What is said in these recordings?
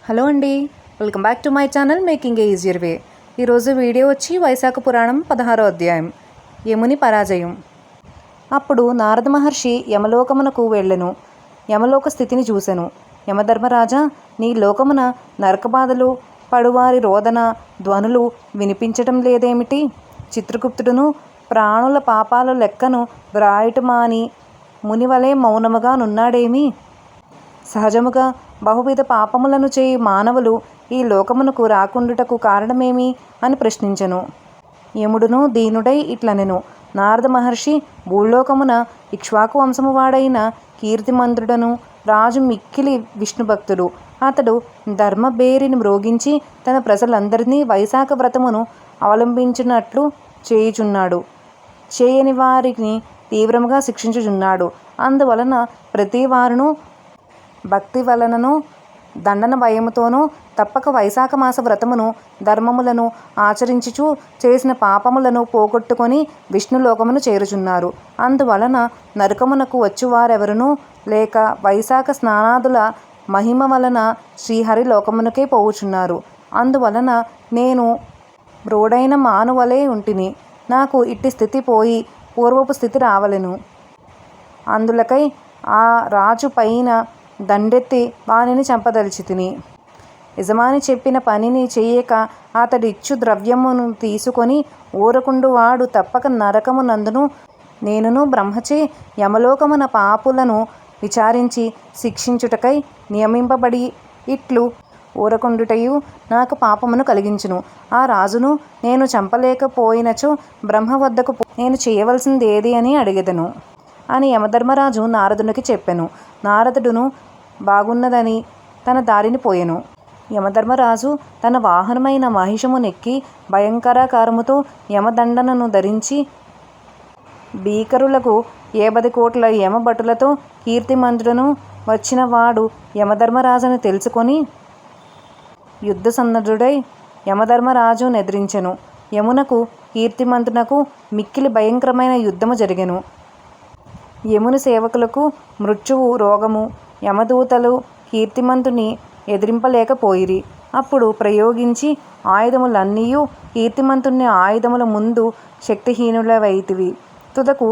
Hello అండి, welcome back to my channel making a easier way. ఈరోజు video వచ్చి వైశాఖ పురాణం 16వ అధ్యాయం యముని పరాజయం. అప్పుడు నారద మహర్షి యమలోకమునకు వెళ్ళెను. యమలోక స్థితిని చూసెను. యమధర్మరాజా, నీ లోకమున నరకబాధలు పడువారి రోదన ధ్వనులు వినిపించటం లేదేమిటి? చిత్రగుప్తుడును ప్రాణుల పాపాల లెక్కను వ్రాయటమాని మునివలే మౌనముగా నున్నాడేమి? సహజముగా బహువిధ పాపములను చేయి మానవులు ఈ లోకమునకు రాకుండుటకు కారణమేమి అని ప్రశ్నించెను. యముడును దీనుడై ఇట్లనెను. నారద మహర్షి భూలోకమున ఇక్ష్వాకు వంశము వాడైన కీర్తిమంతుడను రాజు మిక్కిలి విష్ణుభక్తుడు. అతడు ధర్మబేరిని మ్రోగించి తన ప్రజలందరినీ వైశాఖ వ్రతమును అవలంబించినట్లు చేయుచున్నాడు. చేయని వారిని తీవ్రముగా శిక్షించుచున్నాడు. అందువలన ప్రతి వారును భక్తి వలనను దండన భయముతోనూ తప్పక వైశాఖ మాస వ్రతమును ధర్మములను ఆచరించుచు చేసిన పాపములను పోగొట్టుకొని విష్ణులోకమును చేరుచున్నారు. అందువలన నరకమునకు వచ్చువారెవరునూ లేక వైశాఖ స్నానాదుల మహిమ వలన శ్రీహరి లోకమునకే పోవుచున్నారు. అందువలన నేను మ్రోడైన మానువలే ఉంటిని. నాకు ఇట్టి స్థితి పోయి పూర్వపు స్థితి రావలెను. అందులకై ఆ రాజు పైన దండెత్తి వానిని చంపదలిచితిని. యజమాని చెప్పిన పనిని చెయ్యక అతడిచ్చు ద్రవ్యమును తీసుకొని ఊరకుండువాడు తప్పక నరకమునందును నేనును బ్రహ్మచే యమలోకమున పాపులను విచారించి శిక్షించుటకై నియమింపబడి ఇట్లు ఊరకుండుటయు నాకు పాపమును కలిగించును. ఆ రాజును నేను చంపలేకపోయినచో బ్రహ్మ వద్దకు నేను చేయవలసిందేది అని అడిగెదను అని యమధర్మరాజు నారదునికి చెప్పెను. నారదుడును బాగున్నదని తన దారిని పోయెను. యమధర్మరాజు తన వాహనమైన మహిషమునెక్కి భయంకరాకారముతో యమదండనను ధరించి భీకరులకు 80 కోట్ల యమభటులతో కీర్తిమంతుడను వచ్చినవాడు యమధర్మరాజును తెలుసుకొని యుద్ధ సన్నద్ధుడై యమధర్మరాజు నెదిరించెను. యమునకు కీర్తిమంతునకు మిక్కిలి భయంకరమైన యుద్ధము జరిగెను. యముని సేవకులకు మృత్యువు రోగము. యమదూతలు కీర్తిమంతుని ఎదిరింపలేకపోయిరి. అప్పుడు ప్రయోగించి ఆయుధములన్నీయు కీర్తిమంతుని ఆయుధముల ముందు శక్తిహీనులవైతివి. తుదకు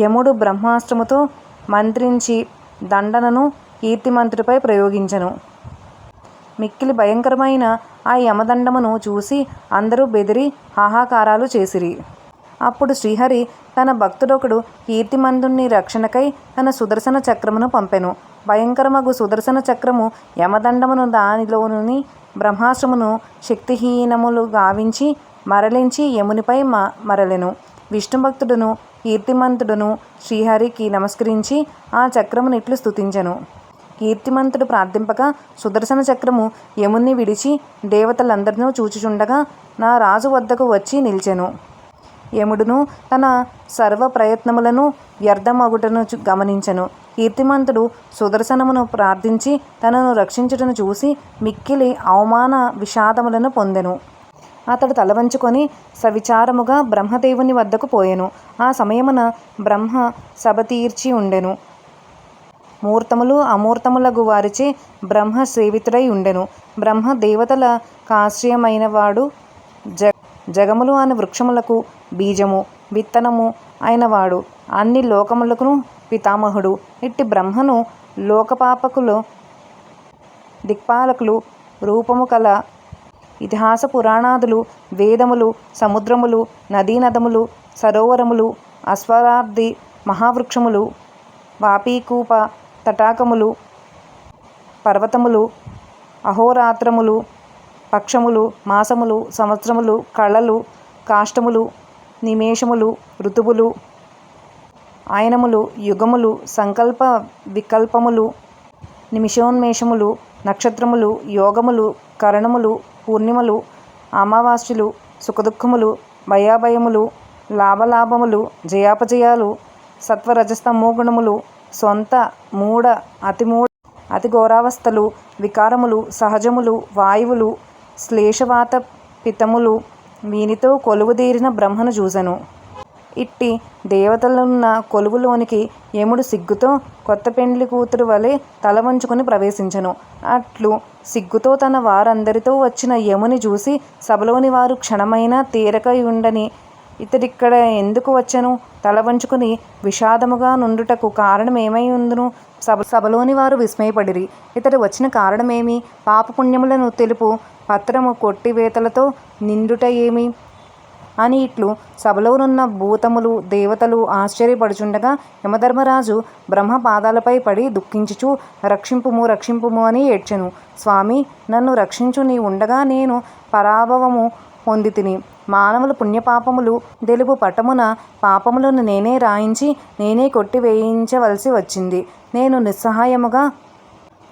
యముడు బ్రహ్మాస్త్రముతో మంత్రించి దండనను కీర్తిమంతుడిపై ప్రయోగించెను. మిక్కిలి భయంకరమైన ఆ యమదండమును చూసి అందరూ బెదిరి హాహాకారాలు చేసిరి. అప్పుడు శ్రీహరి తన భక్తుడొకడు కీర్తిమంతుని రక్షణకై తన సుదర్శన చక్రమును పంపెను. భయంకరమగు సుదర్శన చక్రము యమదండమును దానిలోని బ్రహ్మాస్త్రమును శక్తిహీనములు గావించి మరలించి యమునిపై మరలెను. విష్ణుభక్తుడును కీర్తిమంతుడును శ్రీహరికి నమస్కరించి ఆ చక్రమునిట్లు స్తుతించెను. కీర్తిమంతుడు ప్రార్థింపగా సుదర్శన చక్రము యముని విడిచి దేవతలందరినూ చూచుచుండగా నా రాజు వద్దకు వచ్చి నిలిచెను. యముడును తన సర్వ ప్రయత్నములను వ్యర్థమగుటను గమనించెను. కీర్తిమంతుడు సుదర్శనమును ప్రార్థించి తనను రక్షించుటను చూసి మిక్కిలి అవమాన విషాదములను పొందెను. అతడు తలవంచుకొని సవిచారముగా బ్రహ్మదేవుని వద్దకు పోయెను. ఆ సమయమున బ్రహ్మ సభ తీర్చి ఉండెను. మూర్తములు అమూర్తములగు వారిచే బ్రహ్మ సేవితుడై ఉండెను. బ్రహ్మ దేవతల కాశ్రయమైనవాడు. జగములు అను వృక్షములకు బీజము విత్తనము అయినవాడు. అన్ని లోకములకు పితామహుడు. ఇట్టి బ్రహ్మను లోకపాపకులు దిక్పాలకులు రూపము కల ఇతిహాస పురాణాదులు వేదములు సముద్రములు నదీనదములు సరోవరములు అశ్వరార్థి మహావృక్షములు వాపీకూప తటాకములు పర్వతములు అహోరాత్రములు పక్షములు మాసములు సంవత్సరములు కళలు కాష్టములు నిమేషములు ఋతువులు ఆయనములు యుగములు సంకల్ప వికల్పములు నిమిషోన్మేషములు నక్షత్రములు యోగములు కరణములు పూర్ణిమలు అమావాస్యులు సుఖదుఖములు భయాభయములు లాభలాభములు జయాపజయాలు సత్వరజస్తమోగుణములు సొంత మూఢ అతి ఘోరావస్థలు వికారములు సహజములు వాయువులు శ్లేషవాత పితములు వీనితో కొలువుదీరిన బ్రహ్మను చూసెను. ఇట్టి దేవతలున్న కొలువులోనికి యముడు సిగ్గుతో కొత్త పెండ్లి కూతురు వలె తల వంచుకొని ప్రవేశించెను. అట్లు సిగ్గుతో తన వారందరితో వచ్చిన యముని చూసి సభలోని వారు క్షణమైనా తీరకయుండని ఇతడిక్కడ ఎందుకు వచ్చెను, తల వంచుకొని విషాదముగా నుండుటకు కారణమేమై ఉందును? సభలోని వారు విస్మయపడిరి. ఇతడు వచ్చిన కారణమేమి? పాపపుణ్యములను తెలుపు పత్రము కొట్టివేతలతో నిండుట ఏమి అని ఇట్లు సభలోనున్న భూతములు దేవతలు ఆశ్చర్యపడుచుండగా యమధర్మరాజు బ్రహ్మ పాదాలపై పడి దుఃఖించుచు రక్షింపుము రక్షింపుము అని ఏడ్చెను. స్వామి, నన్ను రక్షించు, నీ ఉండగా నేను పరాభవము పొందితిని. మానవుల పుణ్యపాపములు తెలుపు పటమున పాపములను నేనే రాయించి నేనే కొట్టి వేయించవలసి వచ్చింది. నేను నిస్సహాయముగా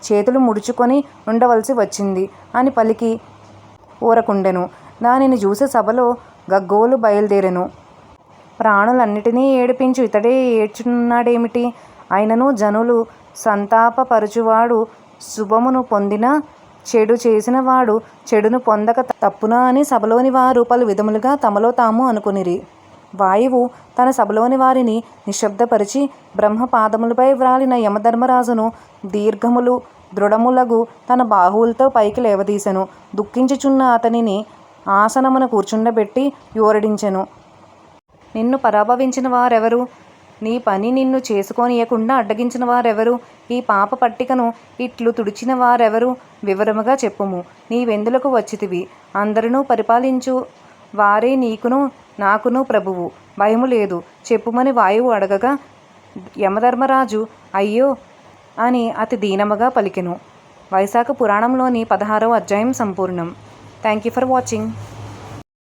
చేతులు ముడుచుకొని ఉండవలసి వచ్చింది అని పలికి ఊరకుండెను. దానిని చూసి సభలో గగ్గోలు బయలుదేరెను. ప్రాణులన్నిటినీ ఏడిపించు ఇతడే ఏడ్చున్నాడేమిటి? అయినను జనులు సంతాపపరచువాడు శుభమును పొందిన చెడు చేసిన వాడు చెడును పొందక తప్పునా అని సభలోని వారు పలు విధములుగా తమలో తాము అనుకునిరి. వాయువు తన సభలోని వారిని నిశ్శబ్దపరిచి బ్రహ్మ పాదములపై వ్రాలిన యమధర్మరాజును దీర్ఘములు దృఢములగు తన బాహువులతో పైకి లేవదీసెను. దుఃఖించుచున్న అతనిని ఆసనమున కూర్చుండబెట్టి యోరడించెను. నిన్ను పరాభవించిన వారెవరు? నీ పని నిన్ను చేసుకోనియకుండా అడ్డగించిన వారెవరు? ఈ పాప పట్టికను ఇట్లు తుడిచిన వారెవరు? వివరముగా చెప్పుము. నీవెందులకు వచ్చితివి? అందరినూ పరిపాలించు వారే నీకును నాకును ప్రభువు. భయము లేదు చెప్పుమని వాయువు అడగగా యమధర్మరాజు అయ్యో అని అతి దీనముగా పలికెను. వైశాఖ పురాణంలోని 16వ అధ్యాయం సంపూర్ణం. Thank you for watching.